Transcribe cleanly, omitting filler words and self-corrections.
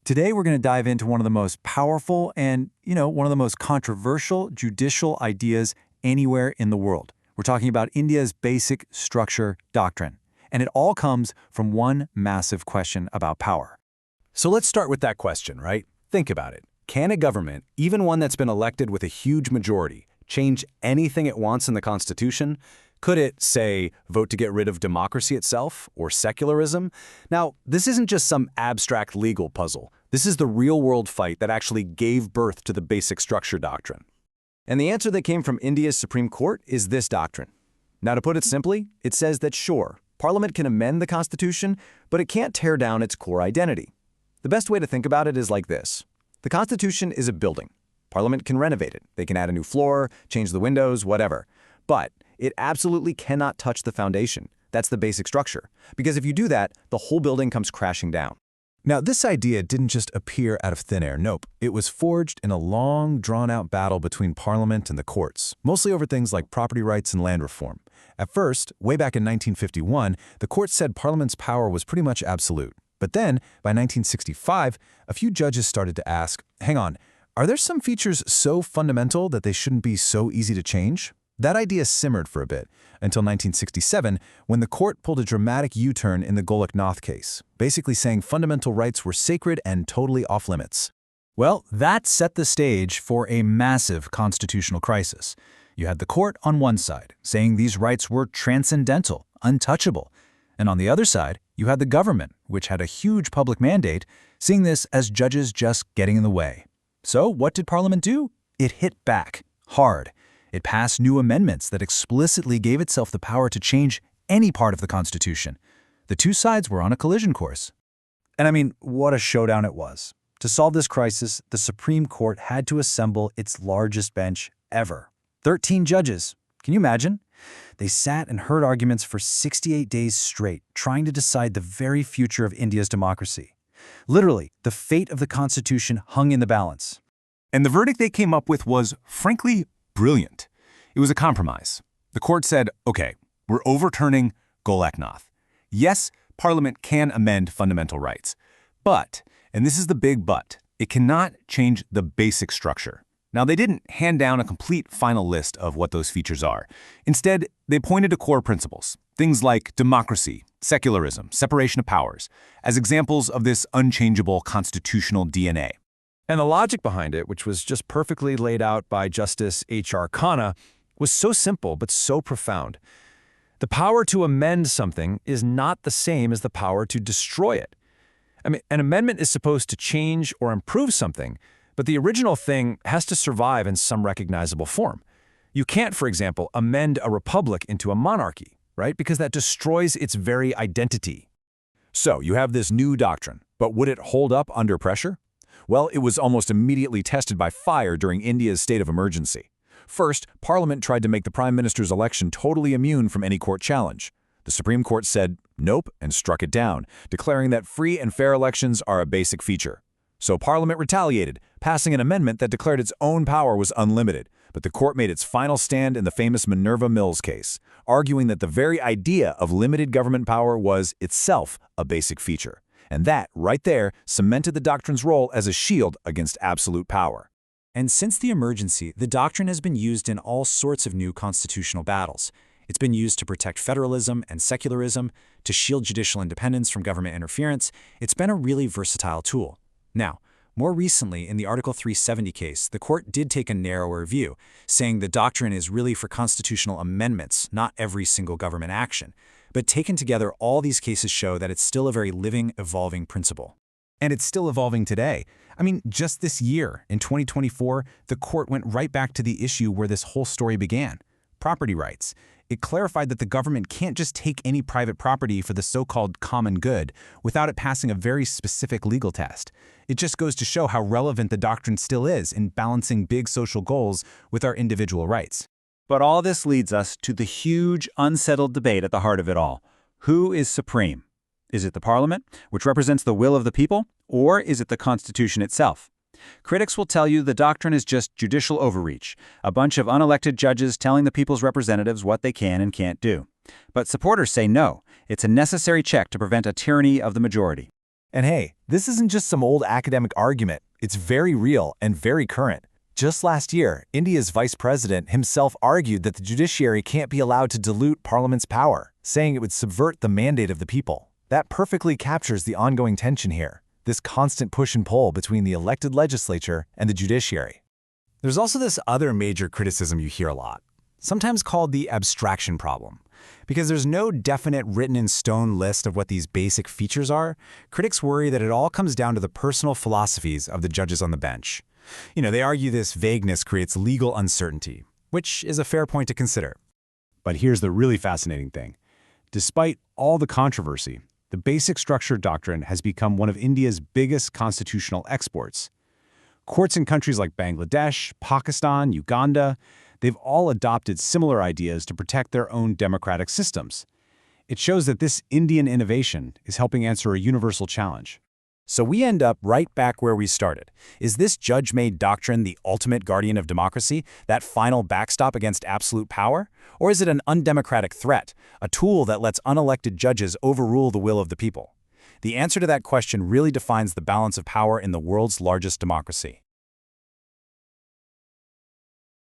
Today, we're going to dive into one of the most powerful and, one of the most controversial judicial ideas anywhere in the world. We're talking about India's Basic Structure Doctrine. And it all comes from one massive question about power. So let's start with that question, right? Think about it. Can a government, even one that's been elected with a huge majority, change anything it wants in the Constitution? Could it, say, vote to get rid of democracy itself or secularism? Now, this isn't just some abstract legal puzzle. This is the real-world fight that actually gave birth to the Basic Structure Doctrine. And the answer that came from India's Supreme Court is this doctrine. Now, to put it simply, it says that sure, Parliament can amend the Constitution, but it can't tear down its core identity. The best way to think about it is like this. The Constitution is a building. Parliament can renovate it. They can add a new floor, change the windows, whatever. But it absolutely cannot touch the foundation. That's the basic structure. Because if you do that, the whole building comes crashing down. Now, this idea didn't just appear out of thin air. Nope. It was forged in a long, drawn-out battle between Parliament and the courts, mostly over things like property rights and land reform. At first, way back in 1951, the court said Parliament's power was pretty much absolute. But then, by 1965, a few judges started to ask, hang on, are there some features so fundamental that they shouldn't be so easy to change? That idea simmered for a bit, until 1967, when the court pulled a dramatic U-turn in the Golok-Nath case, basically saying fundamental rights were sacred and totally off-limits. Well, that set the stage for a massive constitutional crisis. You had the court on one side, saying these rights were transcendental, untouchable. And on the other side, you had the government, which had a huge public mandate, seeing this as judges just getting in the way. So what did Parliament do? It hit back, hard. It passed new amendments that explicitly gave itself the power to change any part of the Constitution. The two sides were on a collision course. And I mean, what a showdown it was. To solve this crisis, the Supreme Court had to assemble its largest bench ever. 13 judges. Can you imagine? They sat and heard arguments for 68 days straight, trying to decide the very future of India's democracy. Literally, the fate of the Constitution hung in the balance. And the verdict they came up with was, frankly, brilliant. It was a compromise. The court said, okay, we're overturning Golok-Nath. Yes, Parliament can amend fundamental rights. But, and this is the big but, it cannot change the basic structure. Now, they didn't hand down a complete final list of what those features are. Instead, they pointed to core principles, things like democracy, secularism, separation of powers, as examples of this unchangeable constitutional DNA. And the logic behind it, which was just perfectly laid out by Justice H.R. Khanna, was so simple but so profound. The power to amend something is not the same as the power to destroy it. I mean, an amendment is supposed to change or improve something, but the original thing has to survive in some recognizable form. You can't, for example, amend a republic into a monarchy, right? Because that destroys its very identity. So, you have this new doctrine, but would it hold up under pressure? Well, it was almost immediately tested by fire during India's state of emergency. First, Parliament tried to make the Prime Minister's election totally immune from any court challenge. The Supreme Court said, nope, and struck it down, declaring that free and fair elections are a basic feature. So Parliament retaliated, passing an amendment that declared its own power was unlimited, but the court made its final stand in the famous Minerva Mills case, arguing that the very idea of limited government power was itself a basic feature. And that, right there, cemented the doctrine's role as a shield against absolute power. And since the emergency, the doctrine has been used in all sorts of new constitutional battles. It's been used to protect federalism and secularism, to shield judicial independence from government interference. It's been a really versatile tool. Now, more recently, in the Article 370 case, the court did take a narrower view, saying the doctrine is really for constitutional amendments, not every single government action. But taken together, all these cases show that it's still a very living, evolving principle. And it's still evolving today. I mean, just this year, in 2024, the court went right back to the issue where this whole story began: property rights. It clarified that the government can't just take any private property for the so-called common good without it passing a very specific legal test. It just goes to show how relevant the doctrine still is in balancing big social goals with our individual rights. But all this leads us to the huge, unsettled debate at the heart of it all. Who is supreme? Is it the Parliament, which represents the will of the people, or is it the Constitution itself? Critics will tell you the doctrine is just judicial overreach, a bunch of unelected judges telling the people's representatives what they can and can't do. But supporters say no, it's a necessary check to prevent a tyranny of the majority. And hey, this isn't just some old academic argument. It's very real and very current. Just last year, India's vice president himself argued that the judiciary can't be allowed to dilute Parliament's power, saying it would subvert the mandate of the people. That perfectly captures the ongoing tension here, this constant push and pull between the elected legislature and the judiciary. There's also this other major criticism you hear a lot, sometimes called the abstraction problem. Because there's no definite written-in-stone list of what these basic features are, critics worry that it all comes down to the personal philosophies of the judges on the bench. They argue this vagueness creates legal uncertainty, which is a fair point to consider. But here's the really fascinating thing. Despite all the controversy, the Basic Structure Doctrine has become one of India's biggest constitutional exports. Courts in countries like Bangladesh, Pakistan, Uganda, they've all adopted similar ideas to protect their own democratic systems. It shows that this Indian innovation is helping answer a universal challenge. So we end up right back where we started. Is this judge-made doctrine the ultimate guardian of democracy, that final backstop against absolute power? Or is it an undemocratic threat, a tool that lets unelected judges overrule the will of the people? The answer to that question really defines the balance of power in the world's largest democracy.